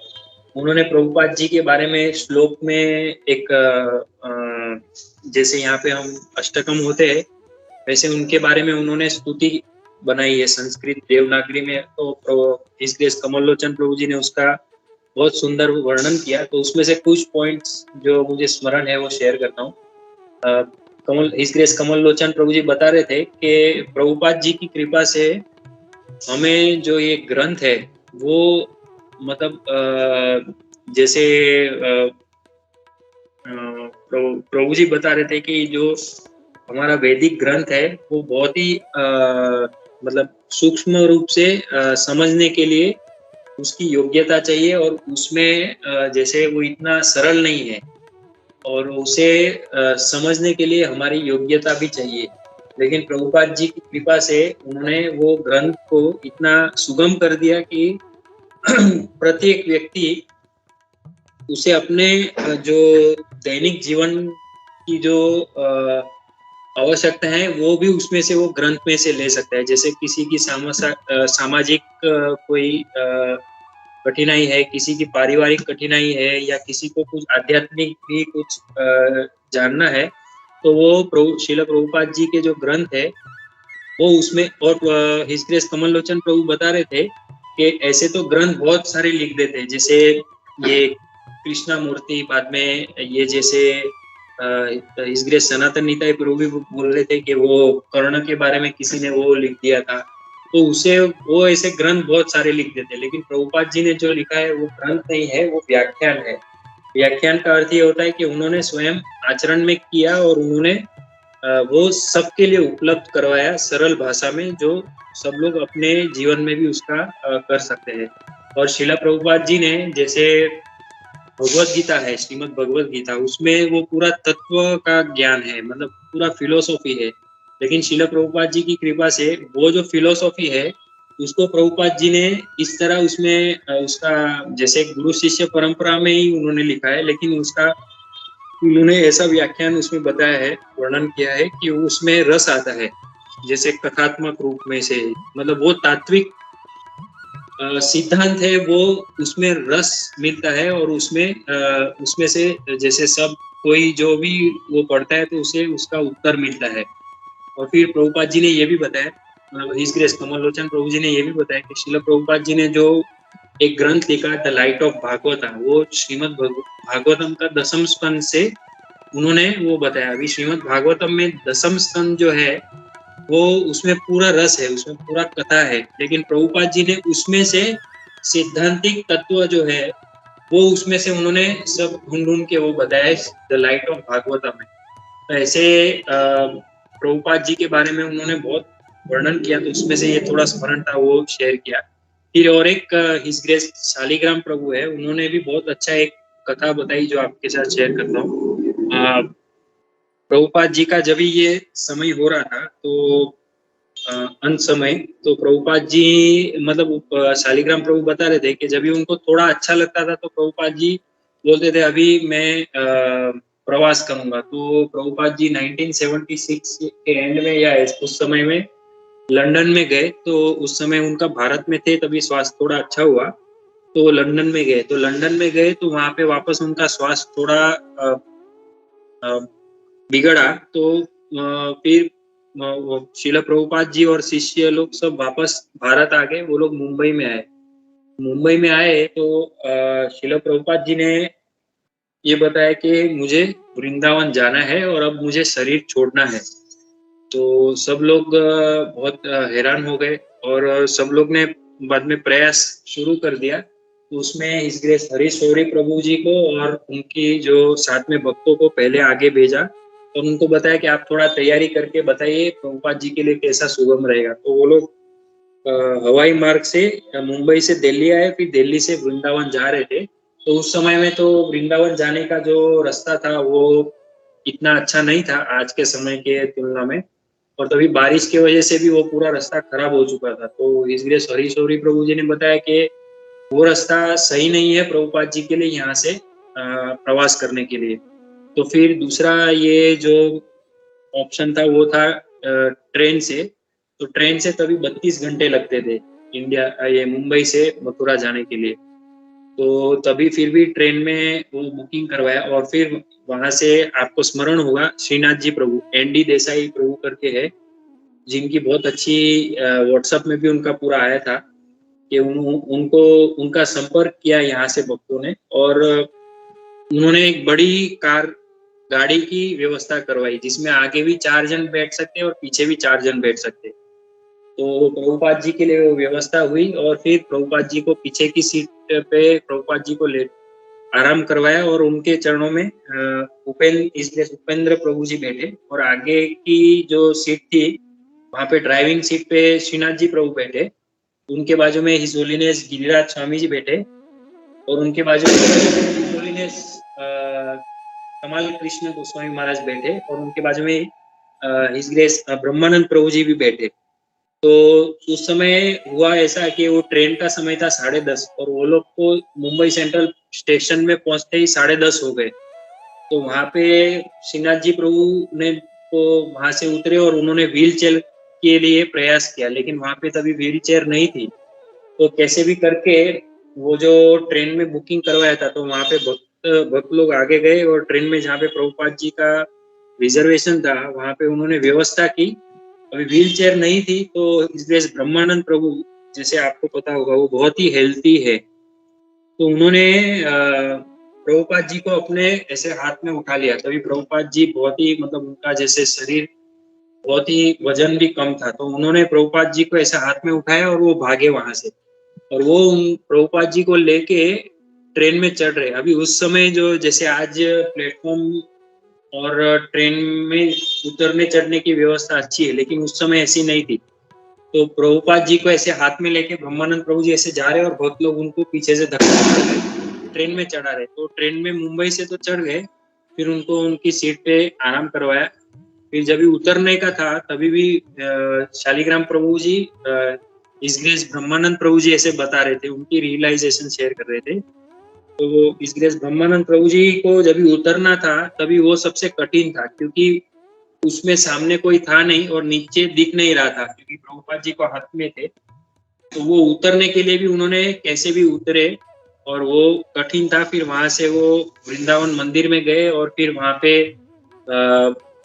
उन्होंने प्रभुपाद जी के बारे में श्लोक में एक जैसे यहाँ पे हम अष्टकम होते हैं वैसे उनके बारे में उन्होंने स्तुति बनाई है संस्कृत देवनागरी में। तो इसलिए कमल लोचन प्रभु जी ने उसका बहुत सुंदर वर्णन किया। तो उसमें से कुछ पॉइंट्स जो मुझे स्मरण है वो शेयर करता हूँ। कमल लोचन प्रभु जी बता रहे थे कि प्रभुपाद जी की कृपा से हमें जो ये ग्रंथ है वो मतलब जैसे प्रभु जी बता रहे थे कि जो हमारा वैदिक ग्रंथ है वो बहुत ही मतलब सूक्ष्म रूप से समझने के लिए उसकी योग्यता चाहिए और उसमें जैसे वो इतना सरल नहीं है और उसे समझने के लिए हमारी योग्यता भी चाहिए। लेकिन प्रभुपाद जी की कृपा से उन्होंने वो ग्रंथ को इतना सुगम कर दिया कि प्रत्येक व्यक्ति उसे अपने जो दैनिक जीवन की जो आवश्यकता है वो भी उसमें से वो ग्रंथ में से ले सकता है। जैसे किसी की सामाजिक कोई कठिनाई है, किसी की पारिवारिक कठिनाई है या किसी को कुछ आध्यात्मिक भी कुछ जानना है, तो वो श्रील प्रभुपाद जी के जो ग्रंथ है वो उसमें और हिज ग्रेस कमल लोचन प्रभु बता रहे थे कि ऐसे तो ग्रंथ बहुत सारे लिख देते हैं, जैसे ये कृष्णा मूर्ति, बाद में ये जैसे हिज ग्रेस सनातन निताई प्रभु भी बोल रहे थे कि वो कर्ण के बारे में किसी ने वो लिख दिया था, तो उसे वो ऐसे ग्रंथ बहुत सारे लिख देते हैं। लेकिन प्रभुपाद जी ने जो लिखा है वो ग्रंथ नहीं है, वो व्याख्यान है। व्याख्यान का अर्थ ये होता है कि उन्होंने स्वयं आचरण में किया और उन्होंने वो सबके लिए उपलब्ध करवाया सरल भाषा में, जो सब लोग अपने जीवन में भी उसका कर सकते हैं। और श्रीला प्रभुपाद जी ने जैसे भगवत गीता है, श्रीमद् भगवत गीता, उसमें वो पूरा तत्व का ज्ञान है, मतलब पूरा फिलोसॉफी है। लेकिन श्रीला प्रभुपाद जी की कृपा से वो जो फिलोसॉफी है उसको प्रभुपाद जी ने इस तरह उसमें उसका जैसे गुरु शिष्य परंपरा में ही उन्होंने लिखा है, लेकिन उसका उन्होंने ऐसा व्याख्यान उसमें बताया है, वर्णन किया है कि उसमें रस आता है, जैसे कथात्मक रूप में से, मतलब वो तात्विक सिद्धांत है, वो उसमें रस मिलता है और उसमें से जैसे सब कोई जो भी वो पढ़ता है तो उसे उसका उत्तर मिलता है। और फिर प्रभुपाद जी ने ये भी बताया, मतलब हिज ग्रेस कमल लोचन प्रभु जी ने ये भी बताया कि श्रील प्रभुपाद जी ने जो एक ग्रंथ लिखा द लाइट ऑफ भागवतम, वो श्रीमद् भागवतम का 10वें स्कंद से उन्होंने वो बताया। अभी श्रीमद् भागवतम में 10वां स्कंद जो है वो उसमें पूरा रस है, उसमें पूरा कथा है, लेकिन प्रभुपाद जी ने उसमें से सिद्धांतिक तत्व जो है वो उसमें से उन्होंने सब ढूंढ के वो बताया द लाइट ऑफ भागवतम में। तो ऐसे प्रभुपाद जी के बारे में उन्होंने बहुत वर्णन किया, तो उसमें से ये थोड़ा स्मरण था वो शेयर किया। फिर और एक हिज ग्रेस शालिग्राम प्रभु है, उन्होंने भी बहुत अच्छा एक कथा बताई जो आपके साथ शेयर करता हूँ। प्रभुपाद जी का जब ये समय हो रहा था तो अंत समय, तो प्रभुपाद जी मतलब शालिग्राम प्रभु बता रहे थे कि जब भी उनको थोड़ा अच्छा लगता था तो प्रभुपाद जी बोलते थे अभी मैं प्रवास करूंगा। तो प्रभुपाद जी 1976 के एंड में या उस समय में लंदन में गए, तो उस समय उनका भारत में थे, तभी स्वास्थ्य थोड़ा अच्छा हुआ तो लंदन में गए। तो लंदन में गए तो वहां पे वापस उनका स्वास्थ्य थोड़ा बिगड़ा, तो फिर शिला प्रभुपाद जी और शिष्य लोग सब वापस भारत आ गए। वो लोग मुंबई में आए। मुंबई में आए तो शिला प्रभुपाद जी ने ये बताया कि मुझे वृंदावन जाना है और अब मुझे शरीर छोड़ना है। तो सब लोग बहुत हैरान हो गए और सब लोग ने बाद में प्रयास शुरू कर दिया। तो उसमें हिज ग्रेस हरीशौरी प्रभु जी को और उनकी जो साथ में भक्तों को पहले आगे भेजा और उनको बताया कि आप थोड़ा तैयारी करके बताइए प्रभुपाद जी के लिए कैसा सुगम रहेगा। तो वो लोग हवाई मार्ग से मुंबई से दिल्ली आए, फिर दिल्ली से वृंदावन जा रहे थे। तो उस समय में तो वृंदावन जाने का जो रास्ता था वो इतना अच्छा नहीं था आज के समय के तुलना में, और तभी बारिश की वजह से भी वो पूरा रास्ता खराब हो चुका था। तो हिज ग्रेस हरीशौरी प्रभु जी ने बताया कि वो रास्ता सही नहीं है प्रभुपाद जी के लिए यहाँ से प्रवास करने के लिए। तो फिर दूसरा ये जो ऑप्शन था वो था ट्रेन से। तो ट्रेन से तभी 32 घंटे लगते थे इंडिया ये मुंबई से मथुरा जाने के लिए। तो तभी फिर भी ट्रेन में वो बुकिंग करवाया और फिर वहां से आपको स्मरण होगा श्रीनाथ जी प्रभु, एनडी देसाई प्रभु करके है, जिनकी बहुत अच्छी व्हाट्सएप में भी उनका पूरा आया था कि उनको उनका संपर्क किया यहाँ से भक्तों ने और उन्होंने एक बड़ी गाड़ी की व्यवस्था करवाई जिसमें आगे भी 4 जन बैठ सकते और पीछे भी 4 जन बैठ सकते। तो प्रभुपाद जी के लिए वो व्यवस्था हुई और फिर प्रभुपाद जी को पीछे की सीट पे प्रभुपाद जी को ले आराम करवाया और उनके चरणों में उपेंद्र प्रभु जी बैठे और आगे की जो सीट थी वहां पे ड्राइविंग सीट पे श्रीनाथ जी प्रभु बैठे। उनके बाजू में हिज होलीनेस गिरिराज स्वामी जी बैठे और उनके बाजू में हिज होलीनेस कमाल कृष्ण गोस्वामी महाराज बैठे और उनके बाजू में हिज ग्रेस ब्रह्मानंद प्रभु जी भी बैठे। तो उस समय हुआ ऐसा कि वो ट्रेन का समय था 10:30 और वो लोग को मुंबई सेंट्रल स्टेशन में पहुंचते ही 10:30 हो गए। तो वहां पे श्रीनाथ जी प्रभु ने तो वहां से उतरे और उन्होंने व्हील चेयर के लिए प्रयास किया, लेकिन वहां पे तभी व्हील चेयर नहीं थी। तो कैसे भी करके वो जो ट्रेन में बुकिंग करवाया था तो वहां पे भक्त लोग आगे गए और ट्रेन में जहाँ पे प्रभुपाद जी का रिजर्वेशन था वहां पे उन्होंने व्यवस्था की। अभी व्हील चेयर नहीं थी तो इस ब्रह्मानंद प्रभु, जैसे आपको पता होगा, वो बहुत ही हेल्थी है। तो उन्होंने प्रभुपाद जी को अपने ऐसे हाथ में उठा लिया। तभी प्रभुपाद जी बहुत ही मतलब उनका जैसे शरीर बहुत ही वजन भी कम था, तो उन्होंने प्रभुपाद जी को ऐसे हाथ में उठाया और वो भागे वहां से और वो प्रभुपाद जी को लेके ट्रेन में चढ़ रहे। अभी उस समय जो जैसे आज प्लेटफॉर्म और ट्रेन में उतरने चढ़ने की व्यवस्था अच्छी है, लेकिन उस समय ऐसी नहीं थी। तो प्रभुपाद जी को ऐसे हाथ में लेके ब्रह्मानंद प्रभु जी ऐसे जा रहे और भक्त लोग उनको पीछे से धक्का ट्रेन में चढ़ा रहे। तो ट्रेन में मुंबई से तो चढ़ गए, फिर उनको उनकी सीट पे आराम करवाया। फिर जब भी उतरने का था तभी भी शालिग्राम प्रभु जी इस ग्रेस ब्रह्मानंद प्रभु जी ऐसे बता रहे थे, उनकी रियलाइजेशन शेयर कर रहे थे। तो इस ग्रेस ब्रह्मानंद प्रभु जी को जब भी उतरना था तभी वो सबसे कठिन था, क्योंकि उसमें सामने कोई था नहीं और नीचे दिख नहीं रहा था क्योंकि प्रभुपाद जी को हाथ में थे। तो वो उतरने के लिए भी उन्होंने कैसे भी उतरे और वो कठिन था। फिर वहां से वो वृंदावन मंदिर में गए और फिर वहां पे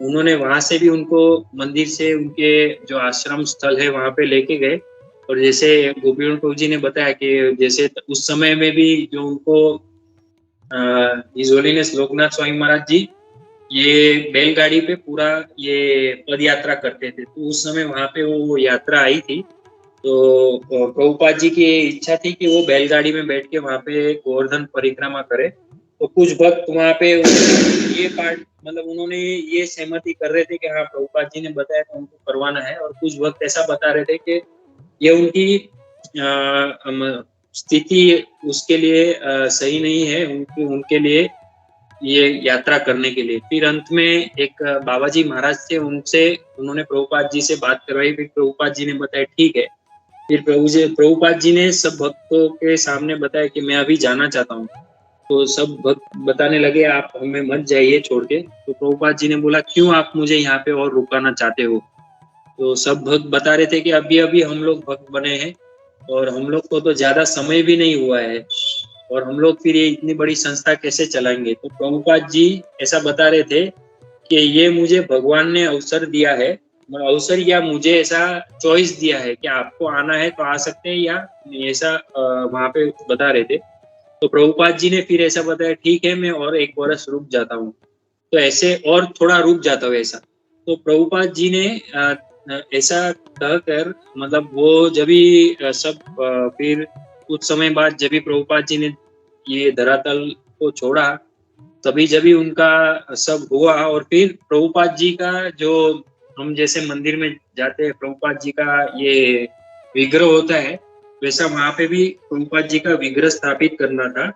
उन्होंने वहां से भी उनको मंदिर से उनके जो आश्रम स्थल है वहां पे लेके गए। और जैसे गोपीनाथ प्रभु जी ने बताया कि जैसे उस समय में भी जो उनको हिज होलीनेस लोकनाथ स्वामी महाराज जी ये बैलगाड़ी पे पूरा ये पद यात्रा करते थे, तो उस समय वहां पे वो यात्रा आई थी। तो प्रभुपाद जी की इच्छा थी कि वो बैलगाड़ी में बैठ के वहां पे गोवर्धन परिक्रमा करे। तो कुछ भक्त वहां पे ये पार्ट मतलब उन्होंने ये सहमति कर रहे थे कि हाँ प्रभुपाद जी ने बताया तो उनको करवाना है, और कुछ भक्त ऐसा बता रहे थे कि ये उनकी स्थिति उसके लिए सही नहीं है उनके लिए ये यात्रा करने के लिए। फिर अंत में एक बाबा जी महाराज थे, उनसे उन्होंने प्रभुपाद जी से बात करवाई। फिर प्रभुपाद जी ने बताया ठीक है। फिर प्रभुपाद जी ने सब भक्तों के सामने बताया कि मैं अभी जाना चाहता हूँ। तो सब भक्त बताने लगे आप हमें मत जाइए छोड़ के। तो प्रभुपाद जी ने बोला क्यों आप मुझे यहाँ पे और रुकाना चाहते हो। तो सब भक्त बता रहे थे कि अभी अभी हम लोग भक्त बने हैं और हम लोग को तो ज्यादा समय भी नहीं हुआ है और हम लोग फिर ये इतनी बड़ी संस्था कैसे चलाएंगे। तो प्रभुपाद जी ऐसा बता रहे थे कि ये मुझे भगवान ने अवसर दिया है अवसर या मुझे ऐसा चॉइस दिया है कि आपको आना है तो आ सकते हैं, या ऐसा वहां पे बता रहे थे। तो प्रभुपाद जी ने फिर ऐसा बताया, ठीक है मैं और एक वर्ष रुक जाता हूँ, तो ऐसे और थोड़ा रुक जाता हूँ ऐसा। तो प्रभुपाद जी ने ऐसा कहकर, मतलब वो जब भी फिर कुछ समय बाद जब भी प्रभुपाद जी ने ये धरातल को छोड़ा, तभी जब भी उनका सब हुआ, और फिर प्रभुपाद जी का जो हम जैसे मंदिर में जाते हैं, प्रभुपाद जी का ये विग्रह होता है, वैसा वहां पे भी प्रभुपाद जी का विग्रह स्थापित करना था।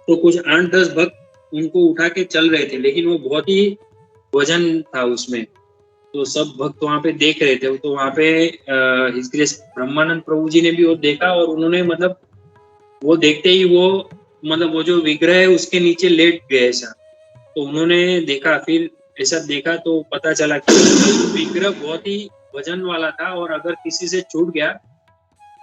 तो कुछ 8-10 भक्त उनको उठा के चल रहे थे, लेकिन वो बहुत ही वजन था उसमें। तो सब भक्त वहां पे देख रहे थे। तो वहां पे हिज ग्रेस ब्रह्मानंद प्रभु जी ने भी वो देखा, और उन्होंने मतलब वो देखते ही वो मतलब वो जो विग्रह है उसके नीचे लेट गए ऐसा। तो उन्होंने देखा, फिर ऐसा देखा तो पता चला कि विग्रह बहुत ही वजन वाला था, और अगर किसी से छूट गया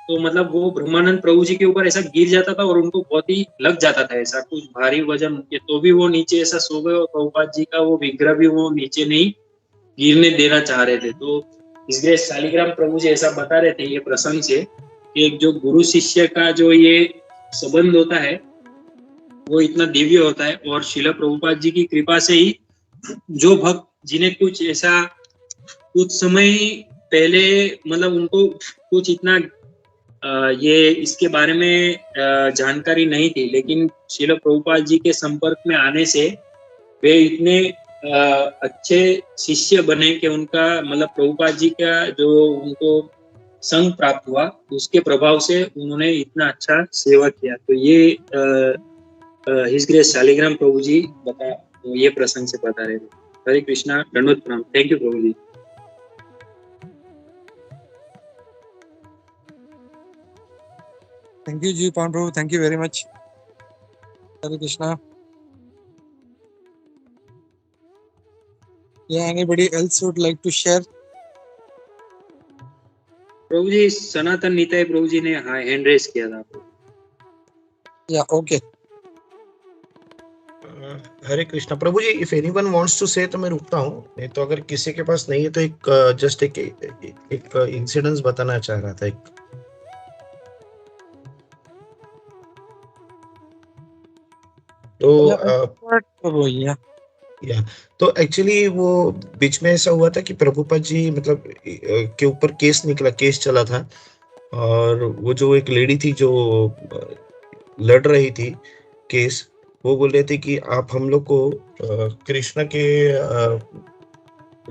तो मतलब वो ब्रह्मानंद प्रभु जी के ऊपर ऐसा गिर जाता था, और उनको बहुत ही लग जाता था ऐसा कुछ भारी वजन उनके, तो भी वो नीचे ऐसा सो गए, और प्रभुपाद जी का वो विग्रह भी वो नीचे नहीं गिरने देना चाह रहे थे। तो इसलिए शालिग्राम प्रभु जी ऐसा बता रहे थे ये प्रसंग से, कि एक जो गुरु शिष्य का जो ये संबंध होता है वो इतना दिव्य होता है, और शिला प्रभुपाद जी की कृपा से ही जो भक्त जिन्हें कुछ ऐसा कुछ समय पहले मतलब उनको कुछ इतना ये इसके बारे में जानकारी नहीं थी, लेकिन शिला प्रभुपाद जी के संपर्क में आने से वे इतने अच्छे शिष्य बने कि उनका मतलब प्रभुपाद जी का जो उनको संग प्राप्त हुआ, उसके प्रभाव से उन्होंने इतना अच्छा सेवा किया। तो ये हिज ग्रेस शालिग्राम प्रभु जी तो ये प्रसंग से बता रहे थे। हरे कृष्णा, दंडवत प्रणाम। Thank you Prabhu ji. Thank you ji पान Prabhu, thank you very much. Hare Krishna. Yeah, anybody else would like to share? Prabhu ji, Sanatan Nitai Prabhu ji ने हैंड रेस किया था। Yeah, okay. Hare Krishna Prabhu ji, if anyone wants to say तो मैं रुकता हूँ, नहीं तो अगर किसी के पास नहीं है तो एक जस्ट एक इंसिडेंस बताना चाह रहा था एक। तो या तो एक्चुअली वो बीच में ऐसा हुआ था कि प्रभुपाद जी मतलब के ऊपर केस चला था, और वो जो एक लेडी थी जो लड़ रही थी केस, वो बोल रहे थे कि आप हम लोग को कृष्ण के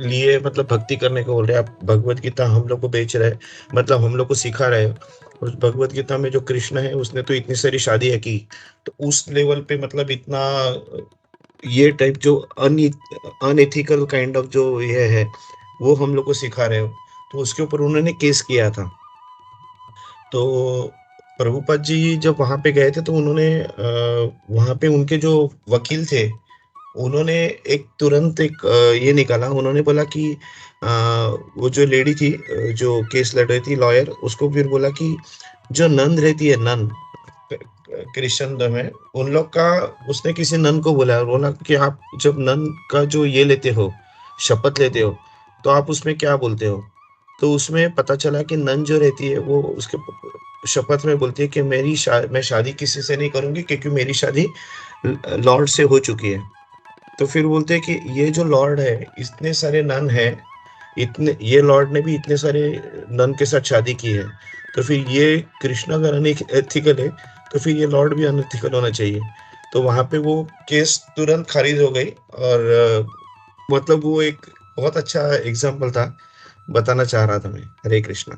लिए मतलब भक्ति करने को बोल रहे हैं, आप भगवत गीता हम लोग को बेच रहे हैं, मतलब हम लोग को सिखा रहे हैं। उस भगवत गीता में जो कृष्ण है उसने तो इतनी सारी शादियां की, तो उस लेवल पे मतलब इतना ये टाइप जो अनएथिकल काइंड ऑफ जो ये है वो हम लोग को सिखा रहे हो, तो उसके ऊपर उन्होंने केस किया था। तो प्रभुपाद जी जब वहां पे गए थे तो उन्होंने वहां पे उनके जो वकील थे उन्होंने तुरंत एक ये निकाला, उन्होंने बोला कि वो जो लेडी थी जो केस लड़ रही थी, लॉयर, उसको फिर बोला कि जो नन रहती है, नन क्रिश्चियन धर्म है उन लोग का, उसने किसी नन को बोला कि आप जब नन का जो ये लेते हो, शपथ लेते हो, तो आप उसमें क्या बोलते हो। तो उसमें पता चला कि नन जो रहती है वो उसके शपथ में बोलती है कि मैं शादी किसी से नहीं करूंगी क्योंकि मेरी शादी लॉर्ड से हो चुकी है। तो फिर बोलते हैं कि ये जो लॉर्ड है, इतने सारे नन है, ये लॉर्ड ने भी इतने सारे नन के साथ शादी की है, तो फिर ये कृष्णा अगर अनएथिकल है तो फिर ये लॉर्ड भी अनएथिकल होना चाहिए। तो वहां पे वो केस तुरंत खारिज हो गई, और मतलब वो एक बहुत अच्छा एग्जाम्पल था, बताना चाह रहा था मैं। हरे कृष्णा।